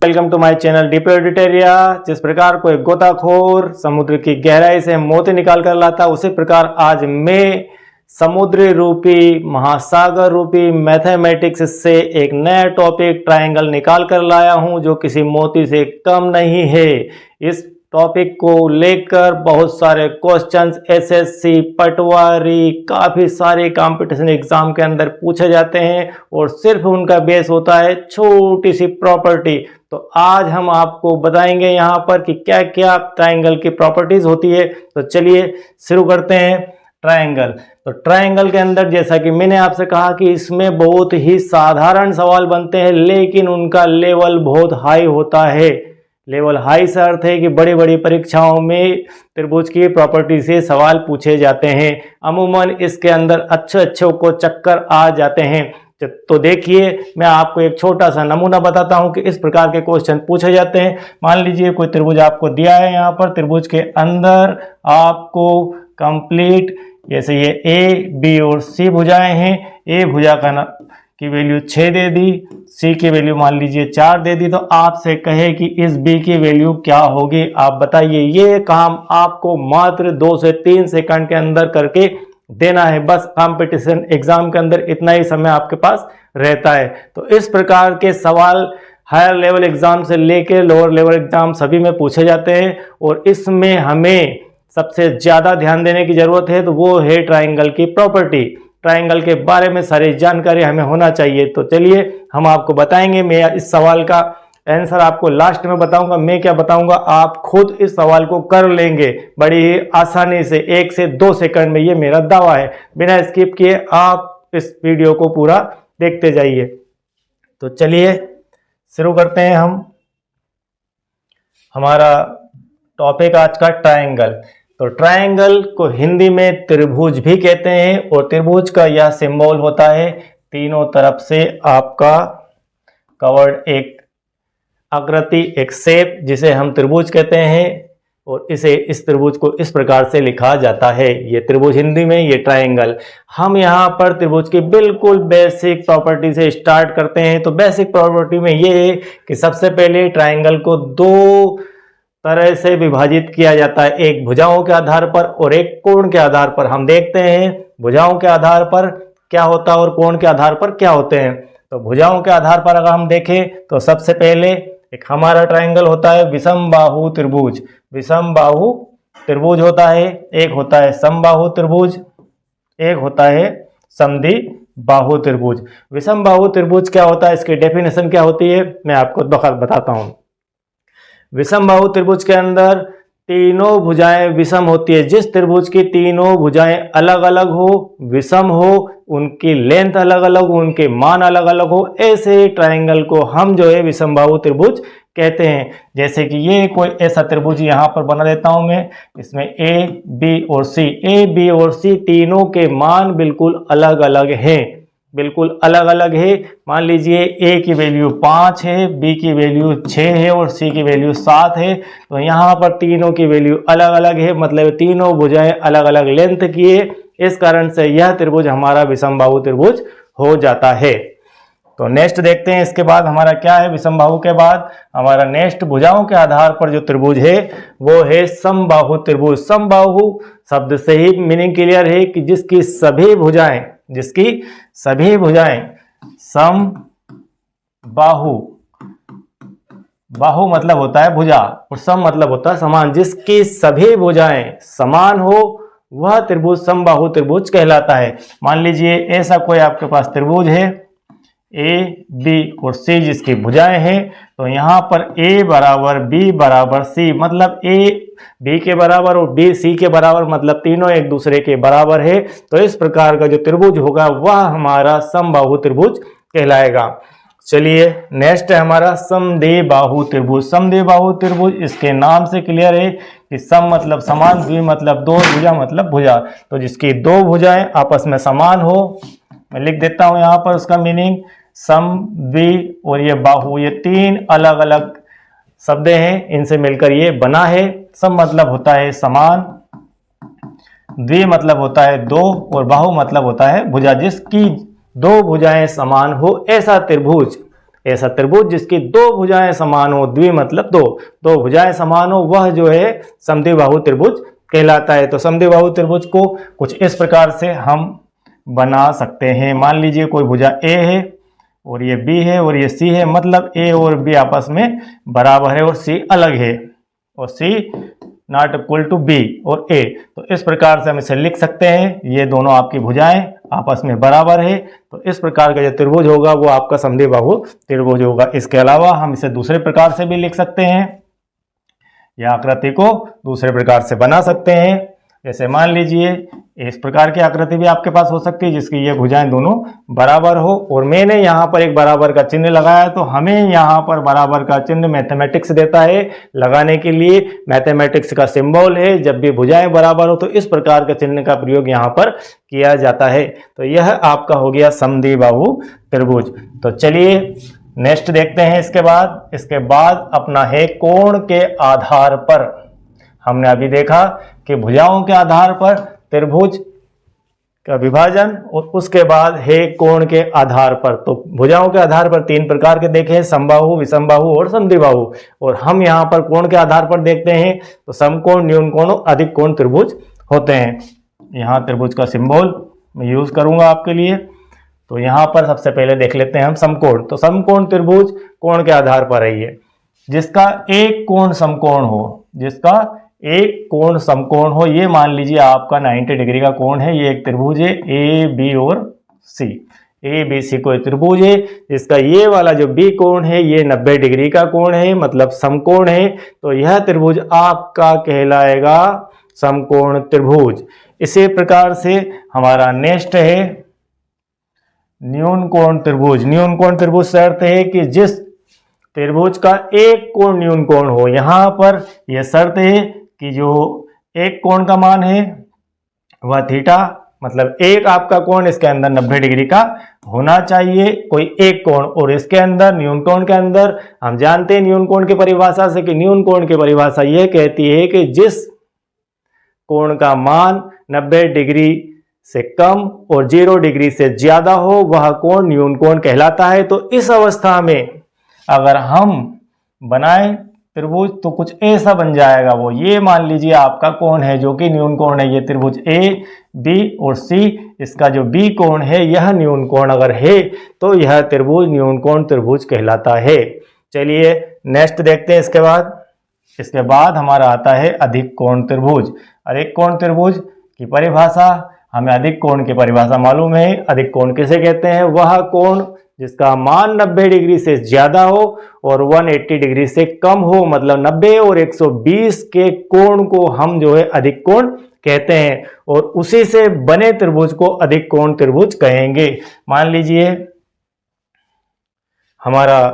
Welcome to my channel डीपर डिटेरिया। जिस प्रकार कोई गोताखोर समुद्र की गहराई से मोती निकाल कर लाता, उसी प्रकार आज मैं समुद्री रूपी महासागर रूपी मैथमेटिक्स से एक नया टॉपिक ट्रायंगल निकाल कर लाया हूं, जो किसी मोती से कम नहीं है। इस टॉपिक को लेकर बहुत सारे क्वेश्चंस एसएससी, पटवारी, काफ़ी सारे कंपटीशन एग्जाम के अंदर पूछे जाते हैं और सिर्फ उनका बेस होता है छोटी सी प्रॉपर्टी। तो आज हम आपको बताएंगे यहाँ पर कि क्या क्या ट्रायंगल की प्रॉपर्टीज होती है। तो चलिए शुरू करते हैं। ट्रायंगल, तो ट्रायंगल के अंदर जैसा कि मैंने आपसे कहा कि इसमें बहुत ही साधारण सवाल बनते हैं, लेकिन उनका लेवल बहुत हाई होता है। लेवल हाई से अर्थ है कि बड़ी बड़ी परीक्षाओं में त्रिभुज की प्रॉपर्टी से सवाल पूछे जाते हैं। अमूमन इसके अंदर अच्छे अच्छों को चक्कर आ जाते हैं। तो देखिए, मैं आपको एक छोटा सा नमूना बताता हूं कि इस प्रकार के क्वेश्चन पूछे जाते हैं। मान लीजिए कोई त्रिभुज आपको दिया है, यहाँ पर त्रिभुज के अंदर आपको कंप्लीट जैसे ये ए, बी और सी भुजाएं हैं। ए भुजा की वैल्यू 6 दे दी, सी की वैल्यू मान लीजिए 4 दे दी। तो आपसे कहे कि इस बी की वैल्यू क्या होगी, आप बताइए। ये काम आपको मात्र 2 से 3 सेकंड के अंदर करके देना है। बस कंपटीशन एग्जाम के अंदर इतना ही समय आपके पास रहता है। तो इस प्रकार के सवाल हायर लेवल एग्जाम से लेकर लोअर लेवल एग्जाम सभी में पूछे जाते हैं, और इसमें हमें सबसे ज्यादा ध्यान देने की जरूरत है, तो वो है ट्रायंगल की प्रॉपर्टी। ट्रायंगल के बारे में सारी जानकारी हमें होना चाहिए। तो चलिए हम आपको बताएंगे। मैं इस सवाल का आंसर आपको लास्ट में बताऊंगा। मैं क्या बताऊंगा, आप खुद इस सवाल को कर लेंगे बड़ी ही आसानी से 1 से 2 सेकंड में। ये मेरा दावा है। बिना स्किप किए आप इस वीडियो को पूरा देखते जाइए। तो चलिए शुरू करते हैं हम हमारा टॉपिक आज का ट्रायंगल। तो ट्रायंगल को हिंदी में त्रिभुज भी कहते हैं, और त्रिभुज का यह सिंबल होता है तीनों तरफ से आपका कवर्ड एक आकृति, एक शेप, जिसे हम त्रिभुज कहते हैं। और इस त्रिभुज को इस प्रकार से लिखा जाता है। ये त्रिभुज हिंदी में, ये ट्रायंगल। हम यहाँ पर त्रिभुज की बिल्कुल बेसिक प्रॉपर्टी से स्टार्ट करते हैं। तो बेसिक प्रॉपर्टी में ये है कि सबसे पहले ट्रायंगल को 2 तरह से विभाजित किया जाता है, एक भुजाओं के आधार पर और एक कोण के आधार पर। हम देखते हैं भुजाओं के आधार पर क्या होता है और कोण के आधार पर क्या होते हैं। तो भुजाओं के आधार पर अगर हम देखें तो सबसे पहले एक हमारा ट्रायंगल होता है विषमबाहु त्रिभुज। विषमबाहु त्रिभुज होता है, एक होता है समबाहु त्रिभुज, एक होता है समद्विबाहु त्रिभुज। विषमबाहु त्रिभुज क्या होता है, इसकी डेफिनेशन क्या होती है, मैं आपको बताता हूं। विषमबाहु त्रिभुज के अंदर तीनों भुजाएं विषम होती है। जिस त्रिभुज की तीनों भुजाएं अलग अलग हो, विषम हो, उनकी लेंथ अलग अलग हो, उनके मान अलग अलग हो, ऐसे ट्रायंगल को हम जो है विषमबाहु त्रिभुज कहते हैं। जैसे कि ये कोई ऐसा त्रिभुज यहाँ पर बना देता हूं मैं, इसमें ए, बी और सी। ए, बी और सी तीनों के मान बिल्कुल अलग अलग हैं, बिल्कुल अलग अलग है। मान लीजिए ए की वैल्यू 5 है, बी की वैल्यू 6 है और सी की वैल्यू 7 है। तो यहाँ पर तीनों की वैल्यू अलग अलग है, मतलब तीनों भुजाएं अलग अलग लेंथ की है। इस कारण से यह त्रिभुज हमारा विषमबाहु त्रिभुज हो जाता है। तो नेक्स्ट देखते हैं, इसके बाद हमारा क्या है। विषमबाहु के बाद हमारा नेक्स्ट भुजाओं के आधार पर जो त्रिभुज है वो है समबाहु त्रिभुज। समबाहु शब्द से ही मीनिंग क्लियर है कि जिसकी सभी भुजाएं सम बाहु, बाहु मतलब होता है भुजा और सम मतलब होता है समान, जिसकी सभी भुजाएं समान हो वह त्रिभुज समबाहु त्रिभुज कहलाता है। मान लीजिए ऐसा कोई आपके पास त्रिभुज है ए, बी और सी, जिसकी भुजाएं हैं। तो यहाँ पर ए बराबर बी बराबर सी, मतलब ए बी के बराबर और बी सी के बराबर, मतलब तीनों एक दूसरे के बराबर है। तो इस प्रकार का जो त्रिभुज होगा वह हमारा समबाहु त्रिभुज कहलाएगा। चलिए नेक्स्ट है हमारा समद्विबाहु त्रिभुज। समद्विबाहु त्रिभुज इसके नाम से क्लियर है कि सम मतलब समान, द्वि मतलब 2, भुजा मतलब भुजा। तो जिसकी 2 भुजाएं आपस में समान हो, मैं लिख देता हूं यहाँ पर उसका मीनिंग। सम, द्वि और ये बाहु, ये 3 अलग अलग शब्द हैं, इनसे मिलकर ये बना है। सम मतलब होता है समान, द्वि मतलब होता है 2 और बाहु मतलब होता है भुजा। जिसकी 2 भुजाएं समान हो ऐसा त्रिभुज ऐसा त्रिभुज जिसकी दो भुजाएं समान हो, द्वि मतलब दो भुजाएं समान हो, वह जो है समद्विबाहु त्रिभुज कहलाता है। तो समद्विबाहु त्रिभुज को कुछ इस प्रकार से हम बना सकते हैं। मान लीजिए कोई भुजा ए है और ये बी है और ये सी है, मतलब ए और बी आपस में बराबर है और सी अलग है, और सी नॉट इक्वल टू बी और ए। तो इस प्रकार से हम इसे लिख सकते हैं, ये दोनों आपकी भुजाएं आपस में बराबर है, तो इस प्रकार का जो त्रिभुज होगा वो आपका समद्विबाहु त्रिभुज होगा। इसके अलावा हम इसे दूसरे प्रकार से भी लिख सकते हैं, यह आकृति को दूसरे प्रकार से बना सकते हैं। जैसे मान लीजिए इस प्रकार की आकृति भी आपके पास हो सकती है जिसकी ये भुजाएं दोनों बराबर हो, और मैंने यहाँ पर एक बराबर का चिन्ह लगाया, तो हमें यहाँ पर बराबर का चिन्ह मैथमेटिक्स देता है लगाने के लिए। मैथमेटिक्स का सिंबल है, जब भी भुजाएं बराबर हो तो इस प्रकार का चिन्ह का प्रयोग यहाँ पर किया जाता है। तो यह आपका हो गया समद्विबाहु त्रिभुज। तो चलिए नेक्स्ट देखते हैं। इसके बाद अपना है कोण के आधार पर। हमने अभी देखा कि भुजाओं के आधार पर त्रिभुज का विभाजन, और उसके बाद है कोण के आधार पर। तो भुजाओं के आधार पर तीन प्रकार के देखे हैं, समबाहु, विषमबाहु और समद्विबाहु, और हम यहाँ पर कोण के आधार पर देखते हैं तो समकोण, न्यून कोण और अधिक कोण त्रिभुज होते हैं। यहाँ त्रिभुज का सिंबल मैं यूज करूंगा आपके लिए। तो यहाँ पर सबसे पहले देख लेते हैं हम समकोण। तो समकोण त्रिभुज कोण के आधार पर है ये, जिसका एक कोण समकोण हो, जिसका एक कोण समकोण हो। ये मान लीजिए आपका 90 डिग्री का कोण है, ये एक त्रिभुज है ए बी और सी। ए बी सी कोई त्रिभुज है, इसका ये वाला जो बी कोण है ये 90 डिग्री का कोण है, मतलब समकोण है। तो यह त्रिभुज आपका कहलाएगा समकोण त्रिभुज। इसी प्रकार से हमारा नेक्स्ट है न्यून कोण त्रिभुज। न्यून कोण त्रिभुज से अर्थ है कि जिस त्रिभुज का एक कोण न्यून कोण हो। यहाँ पर यह शर्त है कि जो एक कोण का मान है वह थीटा, मतलब एक आपका कोण इसके अंदर 90 डिग्री का होना चाहिए, कोई एक कोण। और इसके अंदर न्यून कोण के अंदर हम जानते हैं न्यून कोण की परिभाषा से कि न्यून कोण की परिभाषा यह कहती है कि जिस कोण का मान 90 डिग्री से कम और 0 डिग्री से ज्यादा हो वह कोण न्यून कोण कहलाता है। तो इस अवस्था में अगर हम बनाएं त्रिभुज तो कुछ ऐसा बन जाएगा वो। ये मान लीजिए आपका कोण है जो कि न्यून कोण है, ये त्रिभुज ए बी और सी, इसका जो बी कोण है यह न्यून कोण अगर है तो यह त्रिभुज न्यून कोण त्रिभुज कहलाता है। चलिए नेक्स्ट देखते हैं। इसके बाद हमारा आता है अधिक कोण त्रिभुज। अधिक कोण त्रिभुज की परिभाषा, हमें अधिक कोण की परिभाषा मालूम है। अधिक कोण किसे कहते हैं? वह कोण जिसका मान 90 डिग्री से ज्यादा हो और 180 डिग्री से कम हो, मतलब 90 और 120 के कोण को हम जो है अधिक कोण कहते हैं, और उसी से बने त्रिभुज को अधिक कोण त्रिभुज कहेंगे। मान लीजिए हमारा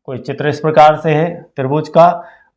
कोई चित्र इस प्रकार से है त्रिभुज का,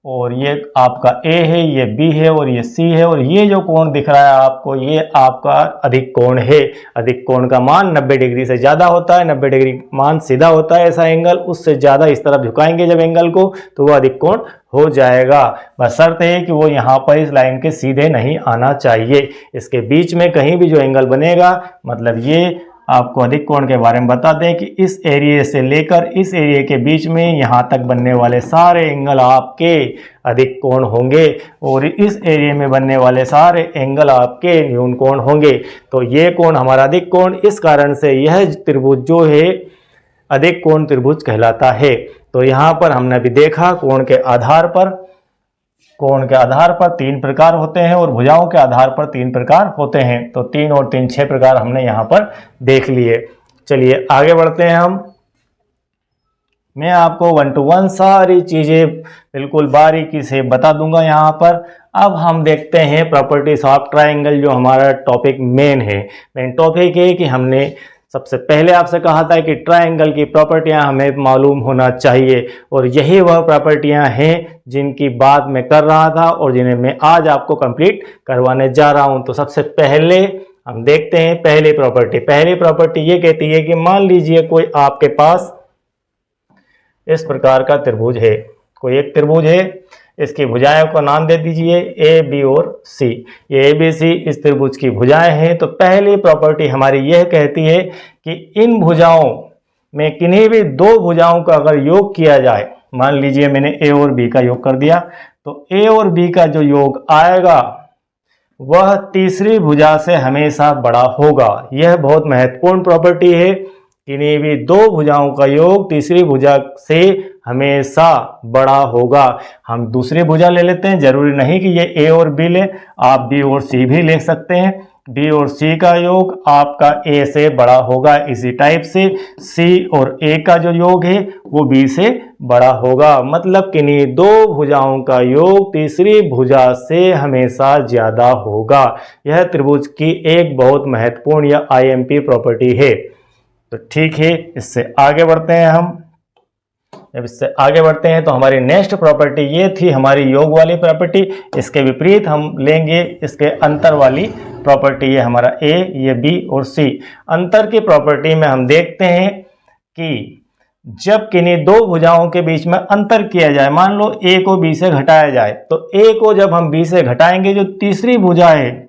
और ये आपका ए है, ये बी है और ये सी है, और ये जो कोण दिख रहा है आपको ये आपका अधिक कोण है। अधिक कोण का मान 90 डिग्री से ज़्यादा होता है। 90 डिग्री मान सीधा होता है ऐसा एंगल, उससे ज़्यादा इस तरफ झुकाएंगे जब एंगल को तो वो अधिक कोण हो जाएगा। बस शर्त है कि वो यहाँ पर इस लाइन के सीधे नहीं आना चाहिए। इसके बीच में कहीं भी जो एंगल बनेगा, मतलब ये आपको अधिक कोण के बारे में बता दें कि इस एरिया से लेकर इस एरिया के बीच में यहाँ तक बनने वाले सारे एंगल आपके अधिक कोण होंगे, और इस एरिया में बनने वाले सारे एंगल आपके न्यून कोण होंगे। तो ये कोण हमारा अधिक कोण, इस कारण से यह त्रिभुज जो है अधिक कोण त्रिभुज कहलाता है। तो यहाँ पर हमने अभी देखा कोण के आधार पर 3 प्रकार होते हैं और भुजाओं के आधार पर 3 प्रकार होते हैं। तो 3 और 3 6 प्रकार हमने यहाँ पर देख लिए। चलिए आगे बढ़ते हैं हम। मैं आपको 1 to 1 सारी चीज़ें बिल्कुल बारीकी से बता दूंगा यहाँ पर। अब हम देखते हैं प्रॉपर्टीज ऑफ ट्राइंगल, जो हमारा टॉपिक मेन टॉपिक है कि हमने सबसे पहले आपसे कहा था कि ट्राइंगल की प्रॉपर्टियां हमें मालूम होना चाहिए, और यही वह प्रॉपर्टियां हैं जिनकी बात मैं कर रहा था और जिन्हें मैं आज आपको कंप्लीट करवाने जा रहा हूं। तो सबसे पहले हम देखते हैं पहली प्रॉपर्टी ये कहती है कि मान लीजिए कोई आपके पास इस प्रकार का त्रिभुज है, कोई एक त्रिभुज है, इसकी भुजाओं को नाम दे दीजिए ए बी और सी। ये ए बी सी इस त्रिभुज की भुजाएं हैं। तो पहली प्रॉपर्टी हमारी यह कहती है कि इन भुजाओं में किन्हीं भी दो भुजाओं का अगर योग किया जाए, मान लीजिए मैंने ए और बी का योग कर दिया, तो ए और बी का जो योग आएगा वह तीसरी भुजा से हमेशा बड़ा होगा। यह बहुत महत्वपूर्ण प्रॉपर्टी है। किन्हीं भी दो भुजाओं का योग तीसरी भुजा से हमेशा बड़ा होगा। हम दूसरी भुजा ले लेते हैं, जरूरी नहीं कि ये ए और बी ले, आप बी और सी भी ले सकते हैं। बी और सी का योग आपका ए से बड़ा होगा। इसी टाइप से सी और ए का जो योग है वो बी से बड़ा होगा। मतलब किन्हीं दो भुजाओं का योग तीसरी भुजा से हमेशा ज्यादा होगा। यह त्रिभुज की एक बहुत महत्वपूर्ण या आईएमपी प्रॉपर्टी है। तो ठीक है, इससे आगे बढ़ते हैं हम। जब इससे आगे बढ़ते हैं तो हमारी नेक्स्ट प्रॉपर्टी ये थी हमारी योग वाली प्रॉपर्टी। इसके विपरीत हम लेंगे इसके अंतर वाली प्रॉपर्टी। ये हमारा ए, ये बी और सी। अंतर की प्रॉपर्टी में हम देखते हैं कि जब किन्हीं दो भुजाओं के बीच में अंतर किया जाए, मान लो ए को बी से घटाया जाए, तो ए को जब हम बी से घटाएंगे, जो तीसरी भुजा है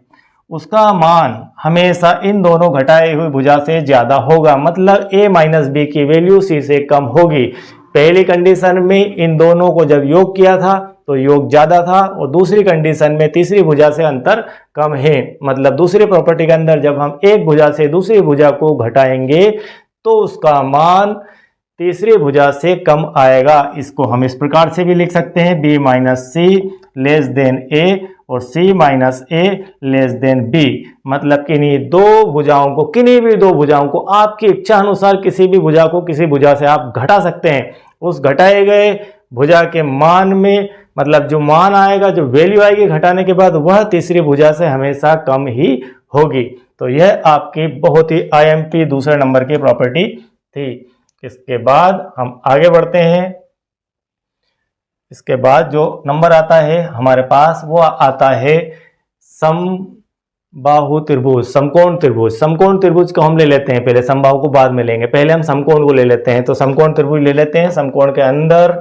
उसका मान हमेशा इन दोनों घटाई हुई भुजा से ज्यादा होगा। मतलब a माइनस बी की वैल्यू c से कम होगी। पहली कंडीशन में इन दोनों को जब योग किया था तो योग ज्यादा था, और दूसरी कंडीशन में तीसरी भुजा से अंतर कम है। मतलब दूसरी प्रॉपर्टी के अंदर जब हम एक भुजा से दूसरी भुजा को घटाएंगे तो उसका मान तीसरी भुजा से कम आएगा। इसको हम इस प्रकार से भी लिख सकते हैं, b माइनस सी लेस देन ए और c माइनस ए लेस देन b। मतलब किन्हीं दो भुजाओं को, किन्हीं भी दो भुजाओं को आपकी इच्छा अनुसार किसी भी भुजा को किसी भुजा से आप घटा सकते हैं। उस घटाए गए भुजा के मान में, मतलब जो मान आएगा, जो वैल्यू आएगी घटाने के बाद, वह तीसरी भुजा से हमेशा कम ही होगी। तो यह आपकी बहुत ही आईएमपी दूसरे नंबर की प्रॉपर्टी थी। इसके बाद हम आगे बढ़ते हैं। इसके बाद जो नंबर आता है हमारे पास वो आता है समबाहु त्रिभुज, समकोण त्रिभुज। समकोण त्रिभुज को हम ले लेते हैं पहले, समबाहु को बाद में लेंगे, पहले हम समकोण को ले लेते हैं। तो समकोण त्रिभुज ले लेते हैं। समकोण के अंदर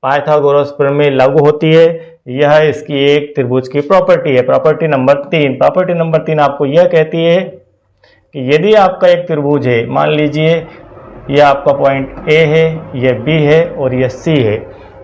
पाइथागोरस प्रमेय लागू होती है। यह इसकी एक त्रिभुज की प्रॉपर्टी है। Property number 3। प्रॉपर्टी नंबर 3 आपको यह कहती है कि यदि आपका एक त्रिभुज है, मान लीजिए यह आपका पॉइंट ए है, यह बी है और यह सी है,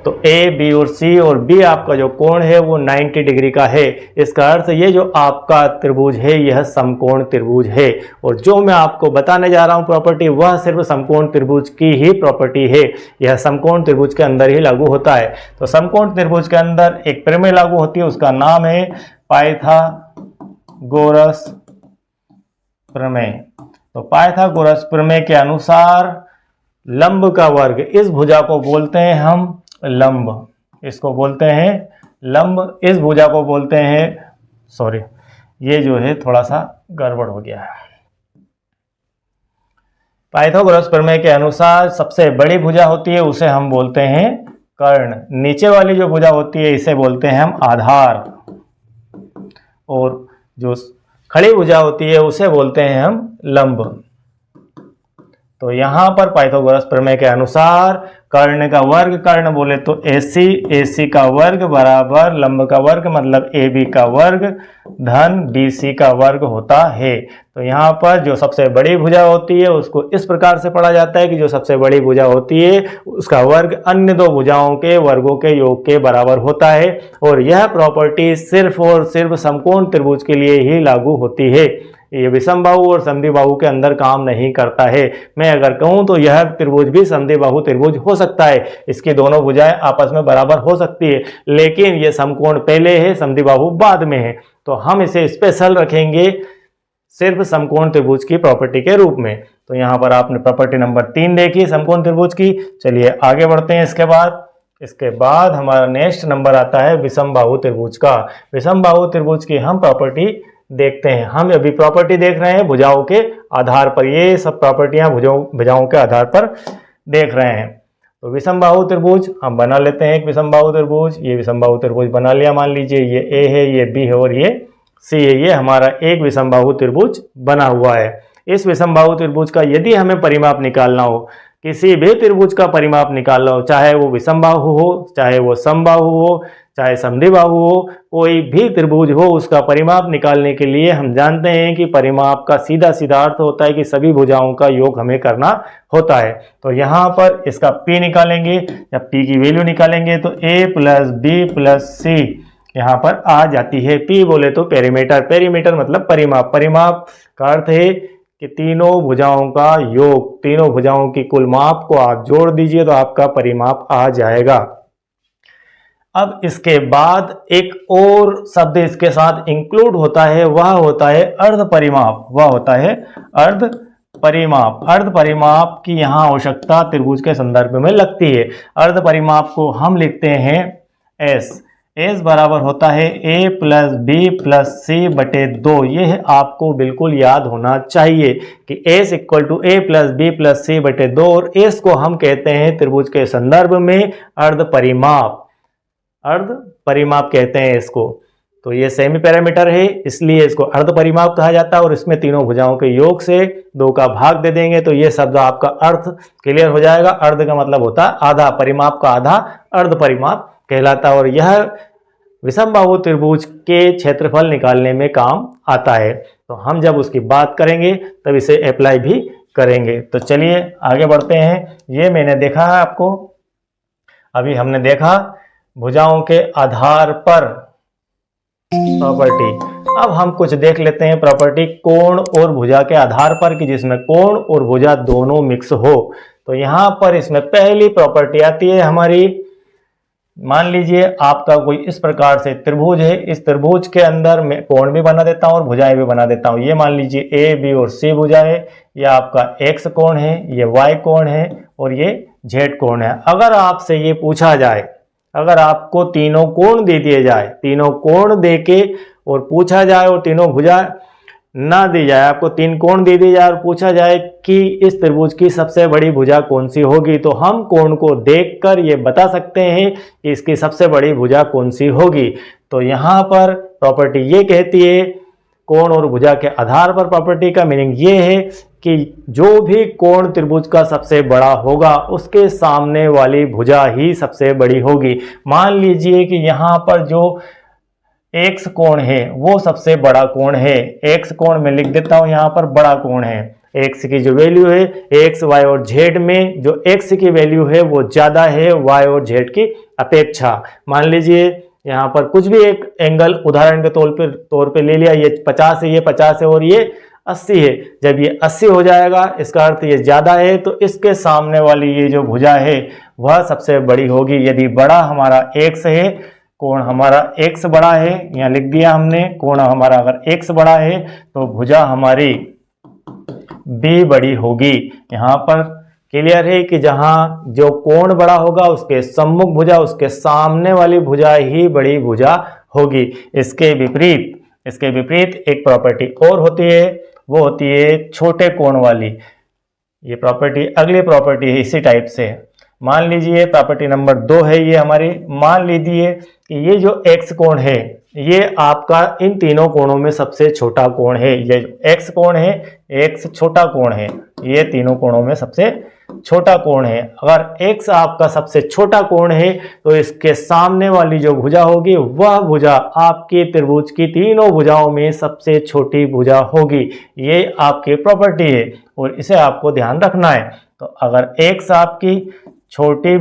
तो ए, बी और सी और बी आपका जो कोण है वो 90 डिग्री का है। इसका अर्थ ये जो आपका त्रिभुज है यह समकोण त्रिभुज है। और जो मैं आपको बताने जा रहा हूं प्रॉपर्टी, वह सिर्फ समकोण त्रिभुज की ही प्रॉपर्टी है। यह समकोण त्रिभुज के अंदर ही लागू होता है। तो समकोण त्रिभुज के अंदर एक प्रमेय लागू होती है, उसका नाम है पाइथागोरस प्रमेय। तो पाइथागोरस प्रमेय के अनुसार लंब का वर्ग, इस भुजा को बोलते हैं हम लंब, इसको बोलते हैं लंब, इस भुजा को बोलते हैं, सॉरी ये जो है थोड़ा सा गड़बड़ हो गया है। पाइथागोरस प्रमेय के अनुसार सबसे बड़ी भुजा होती है उसे हम बोलते हैं कर्ण। नीचे वाली जो भुजा होती है इसे बोलते हैं हम आधार, और जो खड़ी भुजा होती है उसे बोलते हैं हम लंब। तो यहां पर पाइथागोरस प्रमेय के अनुसार कर्ण का वर्ग, कर्ण बोले तो AC, AC का वर्ग बराबर लंब का वर्ग मतलब AB का वर्ग धन BC का वर्ग होता है। तो यहाँ पर जो सबसे बड़ी भुजा होती है उसको इस प्रकार से पढ़ा जाता है कि जो सबसे बड़ी भुजा होती है उसका वर्ग अन्य दो भुजाओं के वर्गों के योग के बराबर होता है। और यह प्रॉपर्टी सिर्फ और सिर्फ समकोण त्रिभुज के लिए ही लागू होती है। ये विषमबाहु और समद्विबाहु के अंदर काम नहीं करता है। मैं अगर कहूं तो यह त्रिभुज भी समद्विबाहु त्रिभुज हो सकता है, इसकी दोनों भुजाएं आपस में बराबर हो सकती है, लेकिन ये समकोण पहले है, समद्विबाहु बाद में है। तो हम इसे स्पेशल रखेंगे सिर्फ समकोण त्रिभुज की प्रॉपर्टी के रूप में। तो यहाँ पर आपने प्रॉपर्टी नंबर 3 देखी समकोण त्रिभुज की। चलिए आगे बढ़ते हैं। इसके बाद हमारा नेक्स्ट नंबर आता है विषमबाहु त्रिभुज का। विषमबाहु त्रिभुज की हम प्रॉपर्टी देखते हैं। हम अभी प्रॉपर्टी देख रहे हैं भुजाओं के आधार पर, ये सब प्रॉपर्टियां भुजाओं के आधार पर देख रहे हैं। तो विषमबाहु त्रिभुज हम बना लेते हैं एक विषमबाहु त्रिभुज। ये विषमबाहु त्रिभुज बना लिया, मान लीजिए ये ए है, ये बी है और ये सी है। ये हमारा एक विषमबाहु त्रिभुज बना हुआ है। इस विषमबाहु त्रिभुज का यदि हमें परिमाप निकालना हो, किसी भी त्रिभुज का परिमाप निकालना हो, चाहे वो विषमबाहु हो, चाहे वो समबाहु हो, चाहे समद्विबाहु हो, कोई भी त्रिभुज हो, उसका परिमाप निकालने के लिए हम जानते हैं कि परिमाप का सीधा सीधा अर्थ होता है कि सभी भुजाओं का योग हमें करना होता है। तो यहाँ पर इसका P निकालेंगे, जब P की वैल्यू निकालेंगे तो A प्लस बी प्लस सी यहाँ पर आ जाती है। P बोले तो पेरीमीटर, पेरीमीटर मतलब परिमाप, परिमाप का अर्थ है कि तीनों भुजाओं का योग, तीनों भुजाओं की कुल माप को आप जोड़ दीजिए तो आपका परिमाप आ जाएगा। अब इसके बाद एक और शब्द इसके साथ इंक्लूड होता है, वह होता है अर्ध परिमाप, वह होता है अर्ध परिमाप। अर्ध परिमाप की यहाँ आवश्यकता त्रिभुज के संदर्भ में लगती है। अर्ध परिमाप को हम लिखते हैं S, S बराबर होता है A plus B plus C बटे 2। यह आपको बिल्कुल याद होना चाहिए कि S equal to A plus B plus C बटे 2, और S को हम कहते हैं त्रिभुज के संदर्भ में अर्ध परिमाप, अर्ध परिमाप कहते हैं इसको। तो ये सेमी पैरामीटर है, इसलिए इसको अर्ध परिमाप कहा जाता है, और इसमें तीनों भुजाओं के योग से 2 का भाग दे देंगे तो ये शब्द आपका अर्थ क्लियर हो जाएगा। अर्ध का मतलब होता है आधा, परिमाप का आधा अर्ध परिमाप कहलाता है, और यह विषमबाहु त्रिभुज के क्षेत्रफल निकालने में काम आता है। तो हम जब उसकी बात करेंगे तब इसे अप्लाई भी करेंगे। तो चलिए आगे बढ़ते हैं। ये मैंने देखा है आपको, अभी हमने देखा भुजाओं के आधार पर प्रॉपर्टी। अब हम कुछ देख लेते हैं प्रॉपर्टी कोण और भुजा के आधार पर, कि जिसमें कोण और भुजा दोनों मिक्स हो। तो यहाँ पर इसमें पहली प्रॉपर्टी आती है हमारी, मान लीजिए आपका कोई इस प्रकार से त्रिभुज है, इस त्रिभुज के अंदर मैं कोण भी बना देता हूँ और भुजाएं भी बना देता हूँ। ये मान लीजिए A, B और C भुजा है, ये आपका X कोण है, ये Y कोण है और ये Z कोण है। अगर आपसे ये पूछा जाए, अगर आपको तीनों कोण दे दिए जाए, तीनों कोण दे के और पूछा जाए और तीनों भुजा ना दी जाए, आपको 3 कोण दे दिए जाए और पूछा जाए कि इस त्रिभुज की सबसे बड़ी भुजा कौन सी होगी, तो हम कोण को देखकर ये बता सकते हैं कि इसकी सबसे बड़ी भुजा कौन सी होगी। तो यहाँ पर प्रॉपर्टी ये कहती है, कोण और भुजा के आधार पर प्रॉपर्टी का मीनिंग ये है कि जो भी कोण त्रिभुज का सबसे बड़ा होगा उसके सामने वाली भुजा ही सबसे बड़ी होगी। मान लीजिए कि यहाँ पर जो X कोण है वो सबसे बड़ा कोण है। X कोण में लिख देता हूँ, यहाँ पर बड़ा कोण है। X की जो वैल्यू है X, Y और Z में जो X की वैल्यू है वो ज़्यादा है Y और Z की अपेक्षा। मान लीजिए यहाँ पर कुछ भी एक एंगल उदाहरण के तौर पे ले लिया, ये 50 है, ये 50 है और ये 80 है। जब ये 80 हो जाएगा इसका अर्थ ये ज़्यादा है, तो इसके सामने वाली ये जो भुजा है वह सबसे बड़ी होगी। यदि बड़ा हमारा X है, कोण हमारा X बड़ा है, यहाँ लिख दिया हमने, कोण हमारा अगर X बड़ा है तो भुजा हमारी B बड़ी होगी। यहाँ पर क्लियर है कि जहाँ जो कोण बड़ा होगा उसके सम्मुख भुजा, उसके सामने वाली भुजा ही बड़ी भुजा होगी। इसके विपरीत एक प्रॉपर्टी और होती है, वो होती है छोटे कोण वाली। ये प्रॉपर्टी अगली प्रॉपर्टी है इसी टाइप से। मान लीजिए प्रॉपर्टी नंबर 2 है ये हमारी। मान लीजिए कि ये जो X कोण है ये आपका इन तीनों कोणों में सबसे छोटा कोण है। ये जो X कोण है, X छोटा कोण है, ये तीनों कोणों में सबसे छोटा कोण है। अगर X आपका सबसे छोटा कोण है तो इसके सामने वाली जो भुजा होगी वह भुजा आपके त्रिभुज की तीनों भुजाओं में सबसे छोटी भुजा होगी। ये आपकी प्रॉपर्टी है और इसे आपको ध्यान रखना है। तो अगर X आपकी छोटी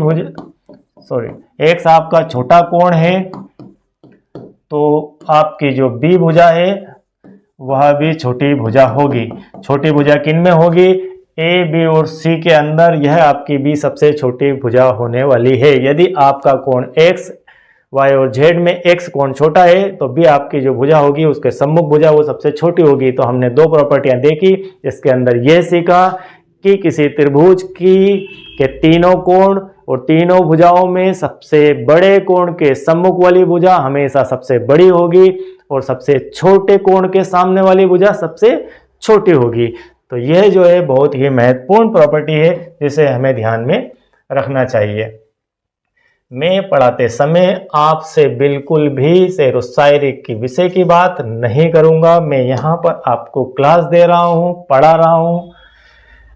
X आपका छोटा कोण है तो आपकी जो B भुजा है वह भी छोटी भुजा होगी। छोटी भुजा किन में होगी? A, B और C के अंदर यह आपकी B सबसे छोटी भुजा होने वाली है। यदि आपका कोण X, Y और Z में X कोण छोटा है तो B आपकी जो भुजा होगी उसके सम्मुख भुजा वो सबसे छोटी होगी। तो हमने 2 प्रॉपर्टियां देखी, इसके अंदर यह सीखा कि किसी त्रिभुज के तीनों कोण और तीनों भुजाओं में सबसे बड़े कोण के सम्मुख वाली भुजा हमेशा सबसे बड़ी होगी और सबसे छोटे कोण के सामने वाली भुजा सबसे छोटी होगी। तो यह जो है बहुत ही महत्वपूर्ण प्रॉपर्टी है जिसे हमें ध्यान में रखना चाहिए। मैं पढ़ाते समय आपसे बिल्कुल भी शेर व शायरी की विषय की बात नहीं करूंगा। मैं यहाँ पर आपको क्लास दे रहा हूँ, पढ़ा रहा हूँ।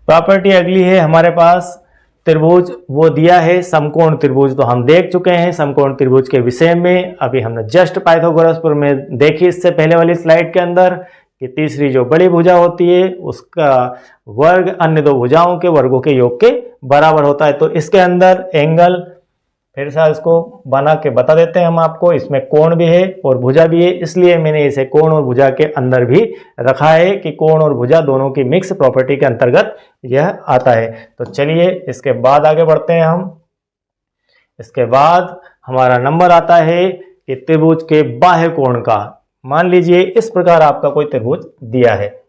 प्रॉपर्टी अगली है हमारे पास त्रिभुज वो दिया है। समकोण त्रिभुज तो हम देख चुके हैं समकोण त्रिभुज के विषय में, अभी हमने जस्ट पाइथागोरस प्रमेय देखी इससे पहले वाली स्लाइड के अंदर कि तीसरी जो बड़ी भुजा होती है उसका वर्ग अन्य दो भुजाओं के वर्गों के योग के बराबर होता है। तो इसके अंदर एंगल फिर से इसको बना के बता देते हैं हम आपको, इसमें कोण भी है और भुजा भी है, इसलिए मैंने इसे कोण और भुजा के अंदर भी रखा है कि कोण और भुजा दोनों की मिक्स प्रॉपर्टी के अंतर्गत यह आता है। तो चलिए इसके बाद आगे बढ़ते हैं हम। इसके बाद हमारा नंबर आता है कि त्रिभुज के बाह्य कोण का। मान लीजिए इस प्रकार आपका कोई त्रिभुज दिया है,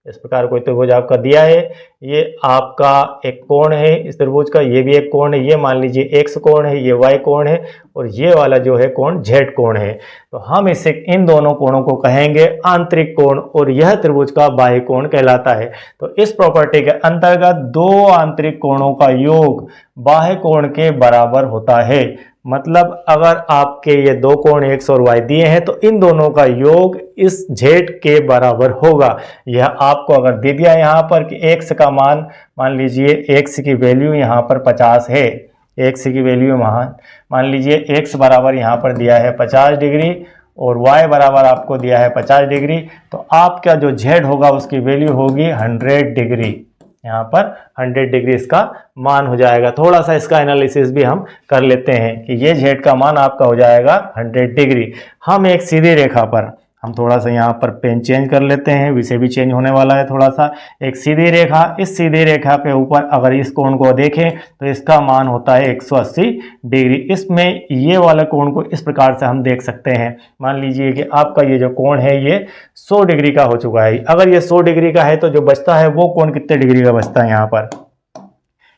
इस प्रकार कोई त्रिभुज आपका दिया है, ये आपका एक कोण है इस त्रिभुज का, ये भी एक कोण है, ये मान लीजिए एक्स कोण है, ये वाई कोण है और ये वाला जो है कोण जेड कोण है। तो हम इसे इन दोनों कोणों को कहेंगे आंतरिक कोण और यह त्रिभुज का बाह्य कोण कहलाता है। तो इस प्रॉपर्टी के अंतर्गत दो आंतरिक कोणों का योग बाह्य कोण के बराबर होता है। मतलब अगर आपके ये दो कोण एक्स और वाई दिए हैं तो इन दोनों का योग इस जेड के बराबर होगा। यह आपको अगर दे दिया यहाँ पर कि एक्स का मान लीजिए एक्स की वैल्यू यहाँ पर 50 है, एक्स की वैल्यू मान लीजिए एक्स बराबर यहाँ पर दिया है 50 डिग्री और वाई बराबर आपको दिया है 50 डिग्री, तो आपका जो जेड होगा उसकी वैल्यू होगी 100 डिग्री। यहाँ पर 100 डिग्री इसका मान हो जाएगा। थोड़ा सा इसका एनालिसिस भी हम कर लेते हैं कि ये जेड का मान आपका हो जाएगा 100 डिग्री। हम एक सीधी रेखा पर हम थोड़ा सा यहाँ पर पेन चेंज कर लेते हैं, विषय भी चेंज होने वाला है थोड़ा सा। एक सीधी रेखा, इस सीधी रेखा पे ऊपर अगर इस कोण को देखें तो इसका मान होता है 180 डिग्री। इसमें ये वाला कोण को इस प्रकार से हम देख सकते हैं। मान लीजिए कि आपका ये जो कोण है ये 100 डिग्री का हो चुका है। अगर ये 100 डिग्री का है तो जो बचता है वो कोण कितने डिग्री का बचता है? यहाँ पर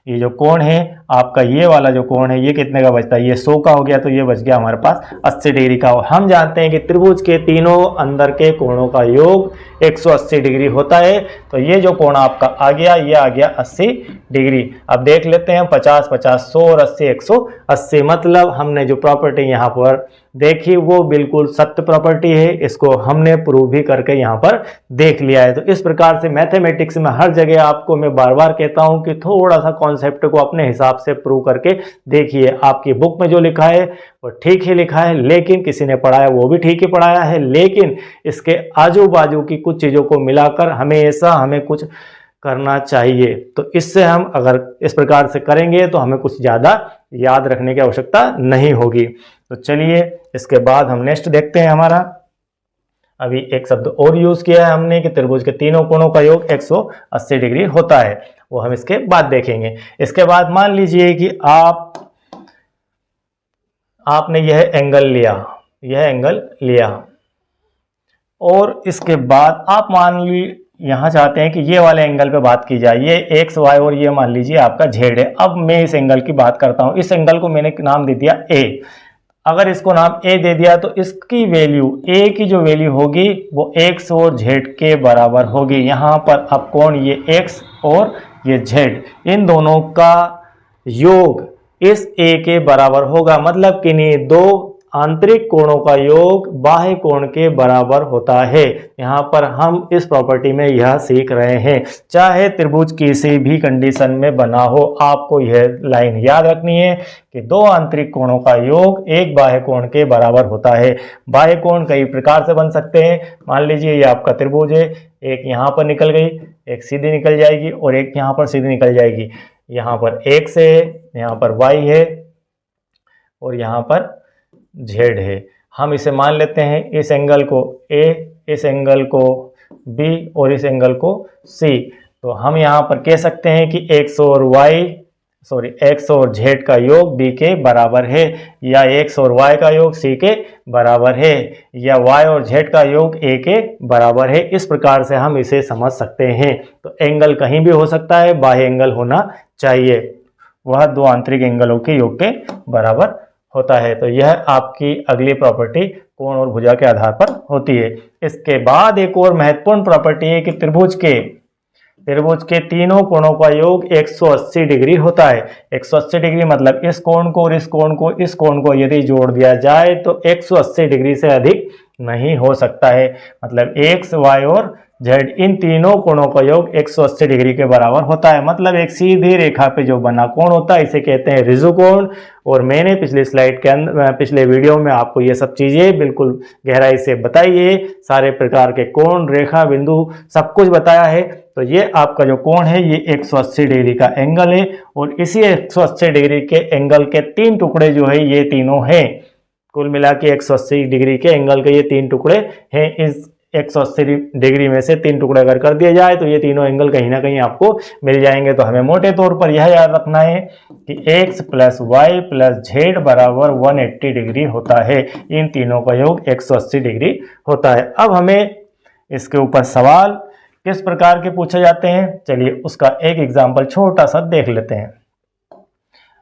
ये जो कोण है आपका, ये वाला जो कोण है ये कितने का बचता है? ये 100 का हो गया, तो ये बच गया हमारे पास 80 डिग्री का। हम जानते हैं कि त्रिभुज के तीनों अंदर के कोणों का योग 180 डिग्री होता है। तो ये जो कोण आपका आ गया ये आ गया 80 डिग्री। अब देख लेते हैं 50 50 100 और 80 180। मतलब हमने जो प्रॉपर्टी यहाँ पर देखी वो बिल्कुल सत्य प्रॉपर्टी है, इसको हमने प्रूव भी करके यहाँ पर देख लिया है। तो इस प्रकार से मैथमेटिक्स में हर जगह आपको मैं बार बार कहता हूँ कि थोड़ा सा कॉन्सेप्ट को अपने हिसाब से प्रूव करके देखिए। आपकी बुक में जो लिखा है वो ठीक ही लिखा है, लेकिन किसी ने पढ़ाया वो भी ठीक ही पढ़ाया है, लेकिन इसके आजू बाजू की कुछ चीज़ों को मिलाकर हमें कुछ करना चाहिए। तो इससे हम अगर इस प्रकार से करेंगे तो हमें कुछ ज़्यादा याद रखने की आवश्यकता नहीं होगी। तो चलिए इसके बाद हम नेक्स्ट देखते हैं। हमारा अभी एक शब्द और यूज किया है हमने कि त्रिभुज के तीनों कोणों का योग 180 डिग्री होता है, वो हम इसके बाद देखेंगे। इसके बाद मान लीजिए कि आपने यह एंगल लिया और इसके बाद आप मान ली यहाँ चाहते हैं कि ये वाले एंगल पे बात की जाए, ये एक्स वाई और ये मान लीजिए आपका जेड है। अब मैं इस एंगल की बात करता हूँ। इस एंगल को मैंने नाम दे दिया ए। अगर इसको नाम ए दे दिया तो इसकी वैल्यू, ए की जो वैल्यू होगी वो एक्स और जेड के बराबर होगी। यहाँ पर अब कौन, ये एक्स और ये जेड, इन दोनों का योग इस ए के बराबर होगा। मतलब किन्हीं दो आंतरिक कोणों का योग बाह्य कोण के बराबर होता है। यहाँ पर हम इस प्रॉपर्टी में यह सीख रहे हैं। चाहे त्रिभुज किसी भी कंडीशन में बना हो, आपको यह लाइन याद रखनी है कि दो आंतरिक कोणों का योग एक बाह्य कोण के बराबर होता है। बाह्य कोण कई प्रकार से बन सकते हैं। मान लीजिए ये आपका त्रिभुज है, एक यहाँ पर निकल गई, एक सीधी निकल जाएगी और एक यहाँ पर सीधी निकल जाएगी। यहाँ पर एक्स है, यहाँ पर वाई है और यहाँ पर जेड है। हम इसे मान लेते हैं, इस एंगल को ए, इस एंगल को बी और इस एंगल को सी। तो हम यहाँ पर कह सकते हैं कि एक्स और जेड का योग बी के बराबर है, या एक्स और वाई का योग सी के बराबर है, या वाई और जेड का योग ए के बराबर है। इस प्रकार से हम इसे समझ सकते हैं। तो एंगल कहीं भी हो सकता है, बाह्य एंगल होना चाहिए, वह दो आंतरिक एंगलों के योग के बराबर होता है। तो यह आपकी अगली प्रॉपर्टी कोण और भुजा के आधार पर होती है। इसके बाद एक और महत्वपूर्ण प्रॉपर्टी है कि त्रिभुज के तीनों कोणों का योग 180 डिग्री होता है। 180 डिग्री मतलब इस कोण को और इस कोण को यदि जोड़ दिया जाए तो 180 डिग्री से अधिक नहीं हो सकता है। मतलब एक्स वाई और जेड, इन तीनों कोणों का योग 180 डिग्री के बराबर होता है। मतलब एक सीधी रेखा पे जो बना कोण होता है इसे कहते हैं ऋजु कोण। और मैंने पिछली स्लाइड के अंदर, पिछले वीडियो में आपको ये सब चीजें बिल्कुल गहराई से बताई है, सारे प्रकार के कोण, रेखा, बिंदु सब कुछ बताया है। तो ये आपका जो कोण है ये 180 डिग्री का एंगल है, और इसी 180 डिग्री के एंगल के तीन टुकड़े जो है ये तीनों हैं। कुल मिला के 180 डिग्री के एंगल के ये तीन टुकड़े हैं। इस 180 डिग्री में से तीन टुकड़े अगर कर दिया जाए तो ये तीनों एंगल कहीं ना कहीं आपको मिल जाएंगे। तो हमें मोटे तौर पर यह याद रखना है कि x plus Y plus Z बराबर 180 डिग्री होता है। इन तीनों का योग 180 डिग्री होता है। अब हमें इसके ऊपर सवाल किस प्रकार के पूछे जाते हैं, चलिए उसका एक एग्जाम्पल छोटा सा देख लेते हैं।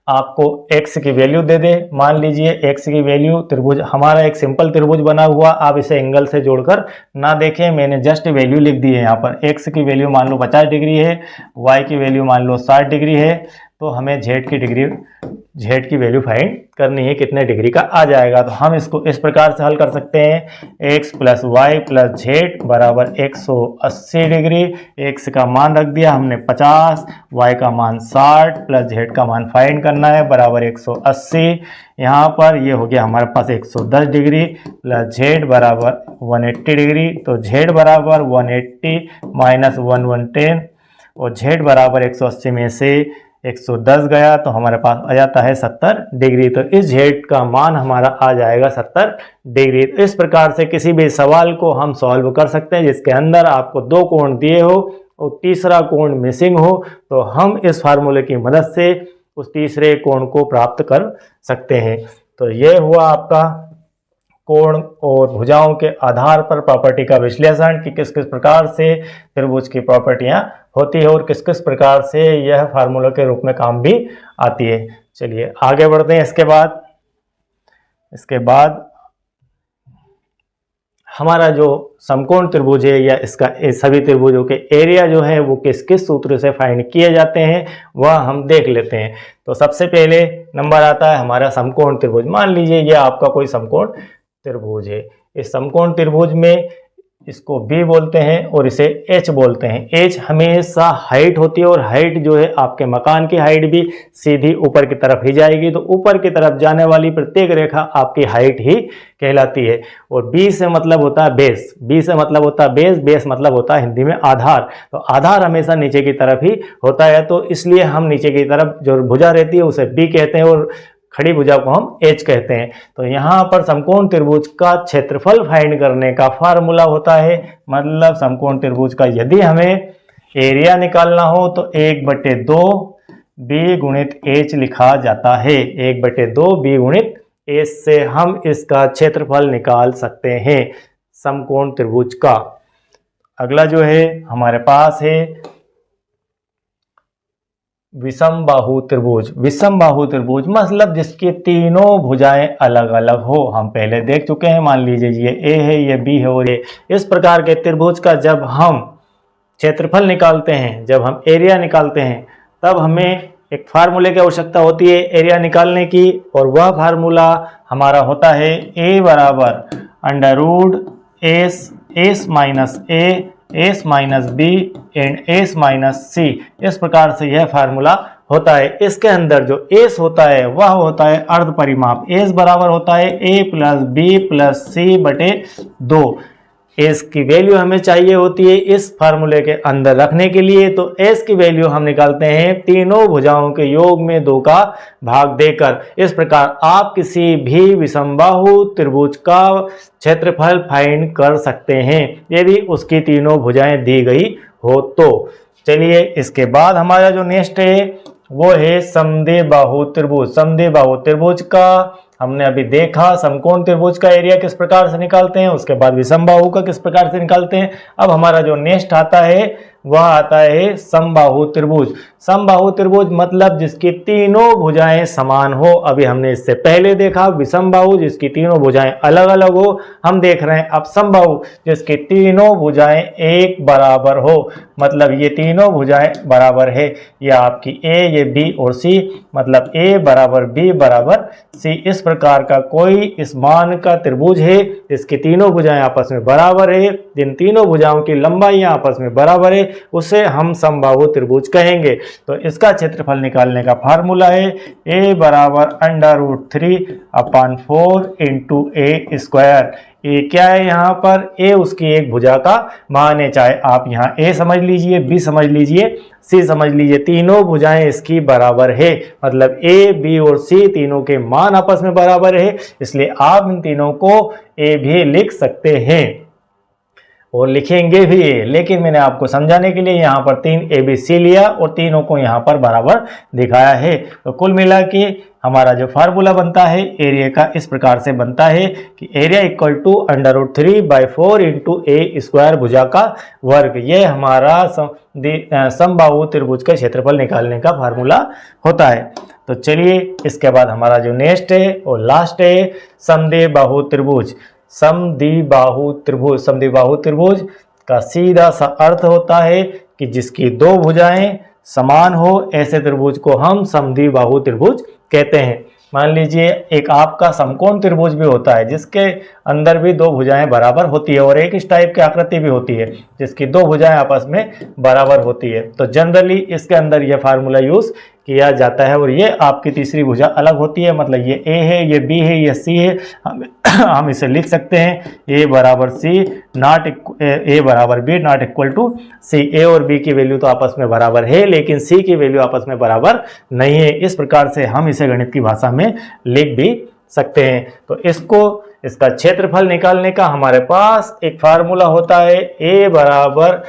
आपको x की वैल्यू दे दे, मान लीजिए x की वैल्यू, त्रिभुज हमारा एक सिंपल त्रिभुज बना हुआ, आप इसे एंगल से जोड़कर ना देखें, मैंने जस्ट वैल्यू लिख दी है। यहाँ पर x की वैल्यू मान लो 50 डिग्री है, y की वैल्यू मान लो 60 डिग्री है, तो हमें z की वैल्यू फाइंड करनी है, कितने डिग्री का आ जाएगा। तो हम इसको इस प्रकार से हल कर सकते हैं, x plus Y plus Z बराबर 180 डिग्री। x का मान रख दिया हमने 50, y का मान 60 प्लस z का मान फाइंड करना है बराबर 180। यहाँ पर ये हो गया हमारे पास 110 डिग्री प्लस z बराबर 180 डिग्री। तो z बराबर 180 माइनस 110, और z बराबर 180 में से 110 गया तो हमारे पास आ जाता है 70 डिग्री। तो इस जेड का मान हमारा आ जाएगा 70 डिग्री। तो इस प्रकार से किसी भी सवाल को हम सॉल्व कर सकते हैं जिसके अंदर आपको दो कोण दिए हो और तीसरा कोण मिसिंग हो, तो हम इस फार्मूले की मदद से उस तीसरे कोण को प्राप्त कर सकते हैं। तो ये हुआ आपका कोण और भुजाओं के आधार पर प्रॉपर्टी का विश्लेषण कि किस किस प्रकार से त्रिभुज की प्रॉपर्टियां होती है और किस किस प्रकार से यह फार्मूला के रूप में काम भी आती है। चलिए आगे बढ़ते हैं। इसके बाद हमारा जो समकोण त्रिभुज है या इसका सभी त्रिभुजों के एरिया जो है वो किस किस सूत्र से फाइंड किए जाते हैं वह हम देख लेते हैं। तो सबसे पहले नंबर आता है हमारा समकोण त्रिभुज। मान लीजिए ये आपका कोई समकोण त्रिभुज है। इस समकोण त्रिभुज में इसको B बोलते हैं और इसे H बोलते हैं। H हमेशा हाइट होती है और हाइट जो है आपके मकान की हाइट भी सीधी ऊपर की तरफ ही जाएगी, तो ऊपर की तरफ जाने वाली प्रत्येक रेखा आपकी हाइट ही कहलाती है। और B से मतलब होता है बेस, B से मतलब होता है बेस, बेस मतलब होता है हिंदी में आधार। तो आधार हमेशा नीचे की तरफ ही होता है, तो इसलिए हम नीचे की तरफ जो भुजा रहती है उसे B कहते हैं और खड़ी भुजा को हम H कहते हैं। तो यहाँ पर समकोण त्रिभुज का क्षेत्रफल फाइंड करने का फार्मूला होता है, मतलब समकोण त्रिभुज का यदि हमें एरिया निकालना हो तो 1/2 B गुणित H लिखा जाता है। 1/2 B गुणित H से हम इसका क्षेत्रफल निकाल सकते हैं समकोण त्रिभुज का। अगला जो है हमारे पास है विषम बाहु त्रिभुज। विषम बाहु त्रिभुज मतलब जिसकी तीनों भुजाएं अलग अलग हो। हम पहले देख चुके हैं, मान लीजिए ये A है, ये B है और ये। इस प्रकार के त्रिभुज का जब हम क्षेत्रफल निकालते हैं, जब हम एरिया निकालते हैं, तब हमें एक फार्मूले की आवश्यकता होती है एरिया निकालने की, और वह फार्मूला हमारा होता है A बराबर √S minus A S minus B and S minus C। इस प्रकार से यह फार्मूला होता है। इसके अंदर जो S होता है वह होता है अर्ध परिमाप। S बराबर होता है A plus B plus C/2। S की वैल्यू हमें चाहिए होती है इस फार्मूले के अंदर रखने के लिए, तो S की वैल्यू हम निकालते हैं तीनों भुजाओं के योग में 2 का भाग देकर। इस प्रकार आप किसी भी विषमबाहु त्रिभुज का क्षेत्रफल फाइंड कर सकते हैं यदि उसकी तीनों भुजाएं दी गई हो तो। चलिए इसके बाद हमारा जो नेक्स्ट है वो है समद्विबाहु त्रिभुज। समद्विबाहु त्रिभुज का हमने अभी देखा समकोण त्रिभुज का एरिया किस प्रकार से निकालते हैं, उसके बाद विषमबाहु का किस प्रकार से निकालते हैं। अब हमारा जो नेक्स्ट आता है वह आता है समबाहु त्रिभुज। समबाहु त्रिभुज मतलब जिसकी तीनों भुजाएं समान हो। अभी हमने इससे पहले देखा विषमबाहु जिसकी तीनों भुजाएं अलग अलग हो। हम देख रहे हैं अब समबाहु जिसकी तीनों भुजाएं एक बराबर हो, मतलब ये तीनों भुजाएं बराबर है। ये आपकी ए, ये बी और सी, मतलब ए बराबर बी बराबर सी। इस प्रकार का कोई इस मान का त्रिभुज है इसकी तीनों भुजाएं आपस में बराबर है, जिन तीनों भुजाओं की लंबाई आपस में बराबर है, उसे हम समबाहु त्रिभुज कहेंगे। तो इसका क्षेत्रफल निकालने का फार्मूला है ए बराबर √3/4 इंटू ए स्क्वायर। ए क्या है यहाँ पर, ए उसकी एक भुजा का मान है, चाहे आप यहाँ ए समझ लीजिए, बी समझ लीजिए, सी समझ लीजिए, तीनों भुजाएं इसकी बराबर है, मतलब ए, बी और सी तीनों के मान आपस में बराबर है, इसलिए आप इन तीनों को ए भी लिख सकते हैं और लिखेंगे भी। लेकिन मैंने आपको समझाने के लिए यहाँ पर 3 ABC लिया और तीनों को यहाँ पर बराबर दिखाया है। तो कुल मिला के हमारा जो फार्मूला बनता है एरिया का इस प्रकार से बनता है कि area equal to √3/4 into A square भुजा का वर्ग। ये हमारा समबाहु त्रिभुज का क्षेत्रफल निकालने का फार्मूला होता है। तो चलिए इसके बाद हमारा जो नेक्स्ट है और लास्ट है समद्विबाहु त्रिभुज। समद्विबाहु त्रिभुज, समद्विबाहु त्रिभुज का सीधा सा अर्थ होता है कि जिसकी दो भुजाएं समान हो, ऐसे त्रिभुज को हम समद्विबाहु त्रिभुज कहते हैं। मान लीजिए एक आपका समकोण त्रिभुज भी होता है जिसके अंदर भी दो भुजाएं बराबर होती है और एक इस टाइप की आकृति भी होती है जिसकी दो भुजाएं आपस में बराबर होती है। तो जनरली इसके अंदर यह फार्मूला यूज किया जाता है और ये आपकी तीसरी भुजा अलग होती है, मतलब ये ए है, ये बी है, ये सी है। हम इसे लिख सकते हैं ए बराबर सी नॉट ए बराबर बी नॉट इक्वल टू सी। ए और बी की वैल्यू तो आपस में बराबर है लेकिन सी की वैल्यू आपस में बराबर नहीं है। इस प्रकार से हम इसे गणित की भाषा में लिख भी सकते हैं। तो इसका क्षेत्रफल निकालने का हमारे पास एक फार्मूला होता है ए बराबर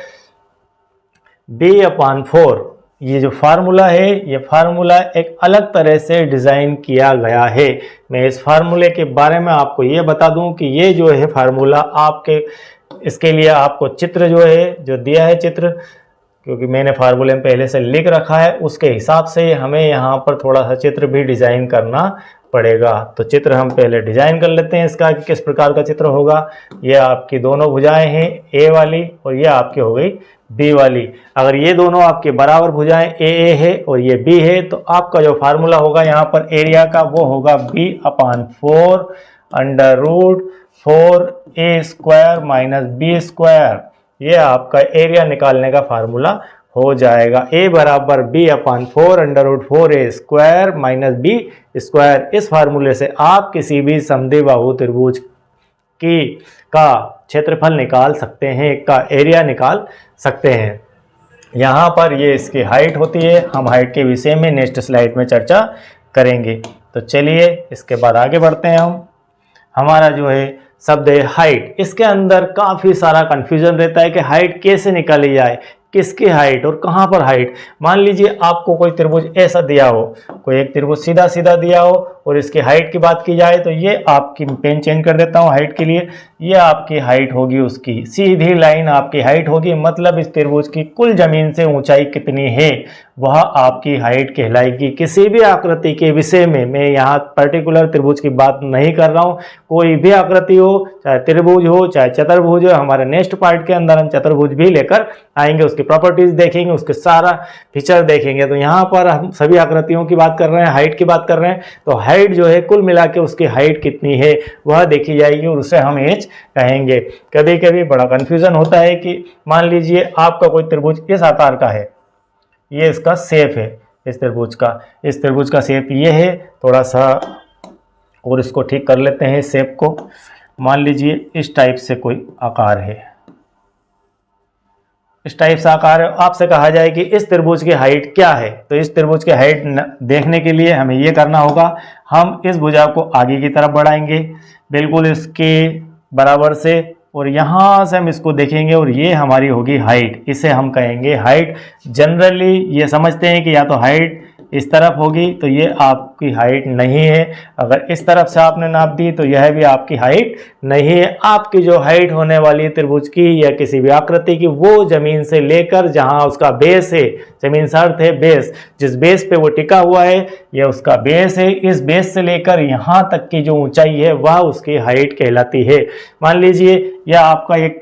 b/4। ये जो फार्मूला है ये फार्मूला एक अलग तरह से डिज़ाइन किया गया है। मैं इस फार्मूले के बारे में आपको ये बता दूं कि ये जो है फार्मूला आपके, इसके लिए आपको चित्र जो है जो दिया है चित्र, क्योंकि मैंने फार्मूले में पहले से लिख रखा है, उसके हिसाब से हमें यहाँ पर थोड़ा सा चित्र भी डिज़ाइन करना पड़ेगा। तो चित्र हम पहले डिज़ाइन कर लेते हैं इसका कि किस प्रकार का चित्र होगा। ये आपकी दोनों भुजाएं हैं ए वाली और ये आपकी हो गई बी वाली। अगर ये दोनों आपके बराबर भुजाएं ए है और ये बी है तो आपका जो फार्मूला होगा यहाँ पर एरिया का वो होगा b/4 √4a² minus B square. ये आपका एरिया निकालने का फार्मूला हो जाएगा। ए बराबर b/4 √4a² minus B square. इस फार्मूले से आप किसी भी समद्विबाहु त्रिभुज का क्षेत्रफल निकाल सकते हैं, का एरिया निकाल सकते हैं। यहाँ पर ये इसकी हाइट होती है। हम हाइट के विषय में नेक्स्ट स्लाइड में चर्चा करेंगे। तो चलिए इसके बाद आगे बढ़ते हैं। हमारा जो है शब्द है हाइट। इसके अंदर काफ़ी सारा कन्फ्यूजन रहता है कि हाइट कैसे निकाली जाए, किसकी हाइट और कहाँ पर हाइट। मान लीजिए आपको कोई त्रिभुज ऐसा दिया हो, कोई एक त्रिभुज सीधा सीधा दिया हो और इसकी हाइट की बात की जाए तो ये आपकी, पेन चेंज कर देता हूँ हाइट के लिए, ये आपकी हाइट होगी, उसकी सीधी लाइन आपकी हाइट होगी। मतलब इस त्रिभुज की कुल जमीन से ऊंचाई कितनी है वह आपकी हाइट कहलाएगी। किसी भी आकृति के विषय में, मैं यहाँ पर्टिकुलर त्रिभुज की बात नहीं कर रहा हूँ, कोई भी आकृति हो, चाहे त्रिभुज हो चाहे चतुर्भुज हो, हमारे नेक्स्ट पार्ट के अंदर हम चतुर्भुज भी लेकर आएंगे, उसकी प्रॉपर्टीज देखेंगे, उसके सारा फीचर देखेंगे। तो यहाँ पर हम सभी आकृतियों की बात कर रहे हैं, हाइट की बात कर रहे हैं। तो हाइट जो है कुल मिला के उसकी हाइट कितनी है वह देखी जाएगी और उसे हम एच कहेंगे। कभी कभी बड़ा कन्फ्यूजन होता है कि मान लीजिए आपका कोई त्रिभुज इस आकार का है, ये इसका शेप है इस त्रिभुज का शेप ये है। थोड़ा सा और इसको ठीक कर लेते हैं शेप को। मान लीजिए इस टाइप से कोई आकार है, इस टाइप से आकार है। आपसे कहा जाए कि इस त्रिभुज की हाइट क्या है, तो इस त्रिभुज की हाइट देखने के लिए हमें ये करना होगा, हम इस भुजा को आगे की तरफ बढ़ाएंगे बिल्कुल इसके बराबर से और यहाँ से हम इसको देखेंगे और ये हमारी होगी हाइट, इसे हम कहेंगे हाइट। जनरली ये समझते हैं कि या तो हाइट इस तरफ होगी तो ये आपकी हाइट नहीं है। अगर इस तरफ से आपने नाप दी तो यह भी आपकी हाइट नहीं है। आपकी जो हाइट होने वाली है त्रिभुज की या किसी भी आकृति की, वो जमीन से लेकर जहां उसका बेस है, जमीन से अर्थ है बेस, जिस बेस पे वो टिका हुआ है यह उसका बेस है, इस बेस से लेकर यहाँ तक की जो ऊंचाई है वह उसकी हाइट कहलाती है। मान लीजिए यह आपका एक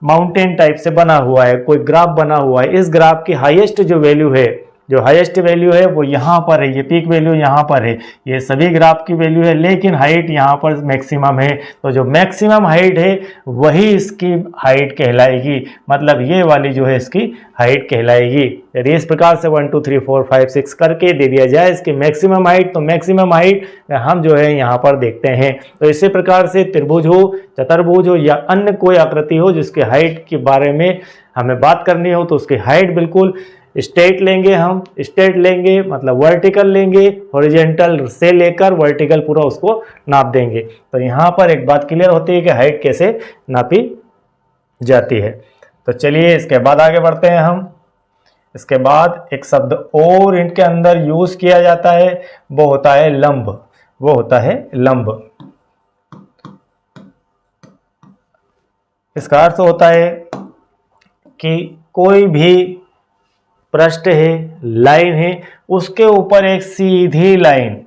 माउंटेन टाइप से बना हुआ है, कोई ग्राफ बना हुआ है। इस ग्राफ की हाईएस्ट जो वैल्यू है, जो हाईएस्ट वैल्यू है वो यहाँ पर है, ये पीक वैल्यू यहाँ पर है, ये सभी ग्राफ की वैल्यू है, लेकिन हाइट यहाँ पर मैक्सिमम है। तो जो मैक्सिमम हाइट है वही इसकी हाइट कहलाएगी, मतलब ये वाली जो है इसकी हाइट कहलाएगी। यदि इस प्रकार से 1 2 3 4 5 6 करके दे दिया जाए इसकी मैक्सिमम हाइट, तो मैक्सिमम हाइट हम जो है यहाँ पर देखते हैं। तो इसी प्रकार से त्रिभुज हो, चतुर्भुज हो या अन्य कोई आकृति हो जिसके हाइट के बारे में हमें बात करनी हो, तो उसकी हाइट बिल्कुल स्ट्रेट लेंगे, हम स्ट्रेट लेंगे मतलब वर्टिकल लेंगे, हॉरिजॉन्टल से लेकर वर्टिकल पूरा उसको नाप देंगे। तो यहाँ पर एक बात क्लियर होती है कि हाइट कैसे नापी जाती है। तो चलिए इसके बाद आगे बढ़ते हैं हम। इसके बाद एक शब्द और इनके अंदर यूज किया जाता है, वो होता है लंब। वो होता है लंब। इसका अर्थ होता है कि कोई भी पृष्ठ है, लाइन है, उसके ऊपर एक सीधी लाइन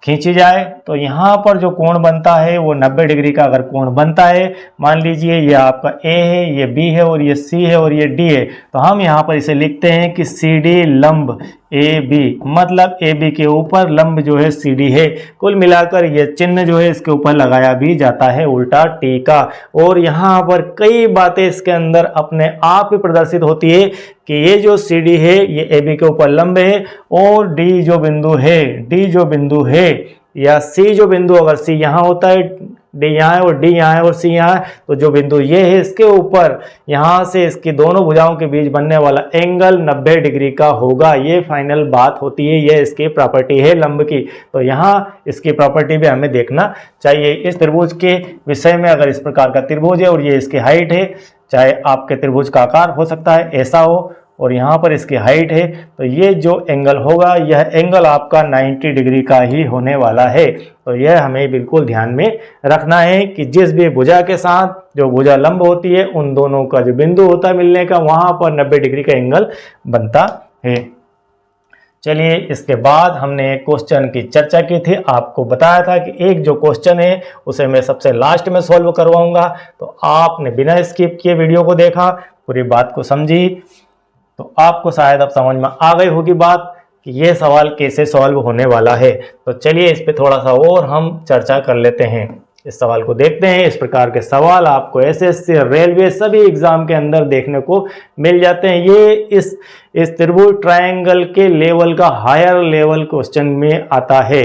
खींची जाए तो यहाँ पर जो कोण बनता है वो 90 डिग्री का अगर कोण बनता है, मान लीजिए ये आपका ए है, ये बी है और ये सी है और ये डी है, तो हम यहाँ पर इसे लिखते हैं कि सी डी लंब ए बी, मतलब ए बी के ऊपर लंब जो है सी डी है। कुल मिलाकर ये चिन्ह जो है इसके ऊपर लगाया भी जाता है उल्टा टी का। और यहाँ पर कई बातें इसके अंदर अपने आप ही प्रदर्शित होती है कि ये जो सी डी है ये ए बी के ऊपर लंब है, और डी जो बिंदु है या सी जो बिंदु, अगर सी यहाँ होता है, डी यहाँ है और डी यहाँ है और सी यहाँ है, तो जो बिंदु ये है इसके ऊपर यहाँ से इसकी दोनों भुजाओं के बीच बनने वाला एंगल 90 डिग्री का होगा। ये फाइनल बात होती है, ये इसकी प्रॉपर्टी है लंब की। तो यहाँ इसकी प्रॉपर्टी भी हमें देखना चाहिए। इस त्रिभुज के विषय में अगर इस प्रकार का त्रिभुज है और ये इसकी हाइट है, चाहे आपके त्रिभुज का आकार हो सकता है ऐसा हो और यहाँ पर इसकी हाइट है, तो ये जो एंगल होगा यह एंगल आपका 90 डिग्री का ही होने वाला है। तो यह हमें बिल्कुल ध्यान में रखना है कि जिस भी भुजा के साथ जो भुजा लंब होती है उन दोनों का जो बिंदु होता है मिलने का, वहाँ पर 90 डिग्री का एंगल बनता है। चलिए इसके बाद हमने एक क्वेश्चन की चर्चा की थी, आपको बताया था कि एक जो क्वेश्चन है उसे मैं सबसे लास्ट में सॉल्व करवाऊंगा। तो आपने बिना स्किप किए वीडियो को देखा, पूरी बात को समझी, तो आपको शायद अब समझ में आ गई होगी बात कि यह सवाल कैसे सॉल्व होने वाला है। तो चलिए इस पे थोड़ा सा और हम चर्चा कर लेते हैं, इस सवाल को देखते हैं। इस प्रकार के सवाल आपको एसएससी, रेलवे सभी एग्जाम के अंदर देखने को मिल जाते हैं। ये इस त्रिभुज ट्रायंगल के लेवल का हायर लेवल क्वेश्चन में आता है,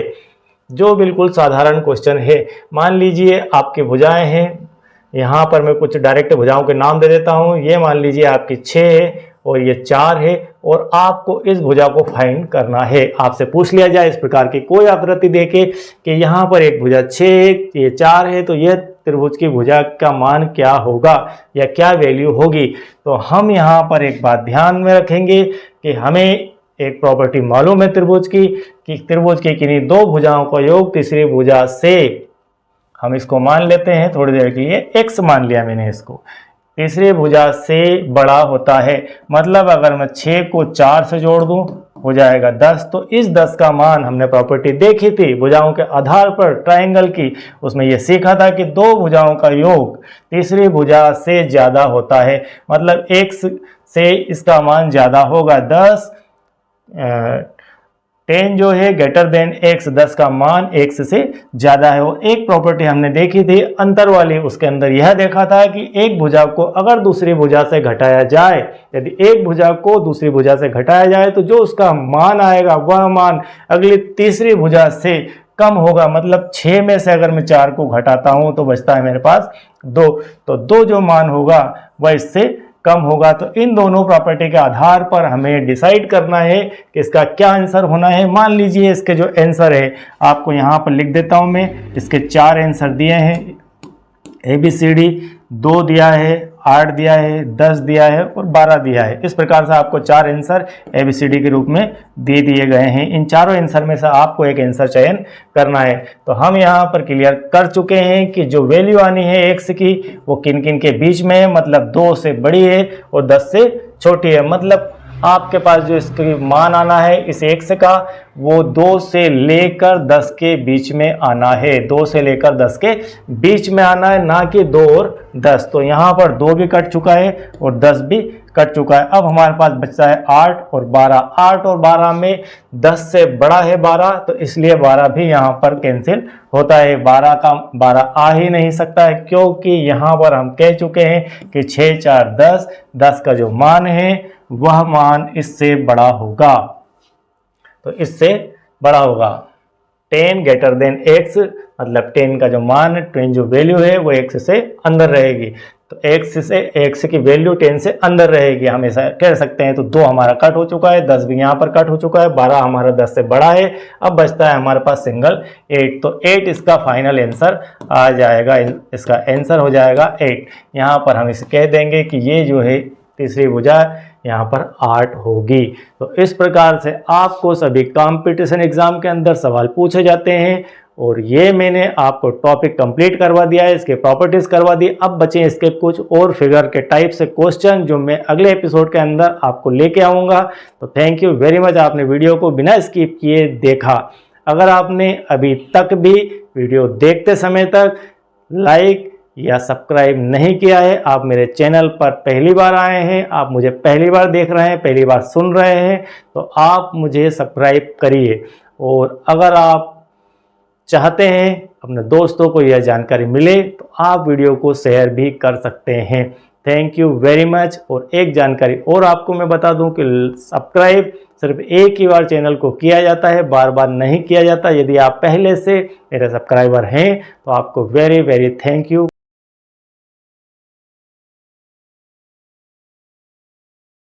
जो बिल्कुल साधारण क्वेश्चन है। मान लीजिए आपकी भुजाएं हैं, यहाँ पर मैं कुछ डायरेक्ट भुजाओं के नाम दे देता हूँ। ये मान लीजिए आपकी 6 है और ये 4 है, और आपको इस भुजा को फाइंड करना है। आपसे पूछ लिया जाए इस प्रकार की कोई आकृति देके कि यहाँ पर एक भुजा 6 है, ये 4 है, तो यह त्रिभुज की भुजा का मान क्या होगा या क्या वैल्यू होगी। तो हम यहाँ पर एक बात ध्यान में रखेंगे कि हमें एक प्रॉपर्टी मालूम है त्रिभुज की, कि त्रिभुज की किन्हीं दो भुजाओं का योग तीसरी भुजा से, हम इसको मान लेते हैं थोड़ी देर के लिए, x मान लिया मैंने इसको, तीसरी भुजा से बड़ा होता है। मतलब अगर मैं 6 को 4 से जोड़ दूं हो जाएगा 10। तो इस 10 का मान हमने प्रॉपर्टी देखी थी भुजाओं के आधार पर ट्रायंगल की, उसमें यह सीखा था कि दो भुजाओं का योग तीसरी भुजा से ज्यादा होता है। मतलब x से इसका मान ज्यादा होगा, 10 जो है ग्रेटर देन x, 10 का मान x से ज्यादा है। और एक प्रॉपर्टी हमने देखी थी अंतर वाली, उसके अंदर यह देखा था कि एक भुजा को अगर दूसरी भुजा से घटाया जाए, यदि एक भुजा को दूसरी भुजा से घटाया जाए तो जो उसका मान आएगा वह मान अगली तीसरी भुजा से कम होगा। मतलब 6 में से अगर मैं 4 को घटाता हूं तो बचता है मेरे पास 2, तो 2 जो मान होगा वह इससे कम होगा। तो इन दोनों प्रॉपर्टी के आधार पर हमें डिसाइड करना है कि इसका क्या आंसर होना है। मान लीजिए इसके जो आंसर है आपको यहाँ पर लिख देता हूँ मैं, इसके 4 आंसर दिए हैं, ABCD 2 दिया है, 8 दिया है, 10 दिया है और 12 दिया है। इस प्रकार से आपको 4 आंसर ABCD के रूप में दे दिए गए हैं। इन चारों आंसर में से आपको एक आंसर चयन करना है। तो हम यहाँ पर क्लियर कर चुके हैं कि जो वैल्यू आनी है x की वो किन किन के बीच में है, मतलब 2 से बड़ी है और 10 से छोटी है। मतलब आपके पास जो इसकी मान आना है इस x का वो 2 से लेकर 10 के बीच में आना है। 2 से लेकर 10 के बीच में आना है, ना कि 2 और 10। तो यहाँ पर 2 भी कट चुका है और 10 भी कट चुका है। अब हमारे पास बचता है 8 और 12। 8 और 12 में 10 से बड़ा है 12, तो इसलिए 12 भी यहाँ पर कैंसिल होता है। 12 का 12 आ ही नहीं सकता है, क्योंकि यहाँ पर हम कह चुके हैं कि 6 4 10, 10 का जो मान है वह मान इससे बड़ा होगा। तो इससे बड़ा होगा 10 ग्रेटर देन x, मतलब 10 का जो मान है, 10 जो वैल्यू है वो x से अंदर रहेगी। तो x की वैल्यू 10 से अंदर रहेगी, हम ऐसा कह सकते हैं। तो 2 हमारा कट हो चुका है, 10 भी यहाँ पर कट हो चुका है, 12 हमारा 10 से बड़ा है। अब बचता है हमारे पास सिंगल 8। तो 8 इसका फाइनल आंसर आ जाएगा, इसका आंसर हो जाएगा 8। यहाँ पर हम इसे कह देंगे कि ये जो है तीसरी भुजा यहाँ पर 8 होगी। तो इस प्रकार से आपको सभी कंपटीशन एग्जाम के अंदर सवाल पूछे जाते हैं, और ये मैंने आपको टॉपिक कंप्लीट करवा दिया है, इसके प्रॉपर्टीज करवा दी। अब बचे इसके कुछ और फिगर के टाइप से क्वेश्चन जो मैं अगले एपिसोड के अंदर आपको लेके आऊँगा। तो थैंक यू वेरी मच, आपने वीडियो को बिना स्किप किए देखा। अगर आपने अभी तक भी वीडियो देखते समय तक लाइक या सब्सक्राइब नहीं किया है, आप मेरे चैनल पर पहली बार आए हैं, आप मुझे पहली बार देख रहे हैं, पहली बार सुन रहे हैं, तो आप मुझे सब्सक्राइब करिए। और अगर आप चाहते हैं अपने दोस्तों को यह जानकारी मिले तो आप वीडियो को शेयर भी कर सकते हैं। Thank you very much. और एक जानकारी और आपको मैं बता दूं कि सब्सक्राइब सिर्फ एक ही बार चैनल को किया जाता है, बार बार नहीं किया जाता। यदि आप पहले से मेरे सब्सक्राइबर हैं तो आपको वेरी वेरी थैंक यू।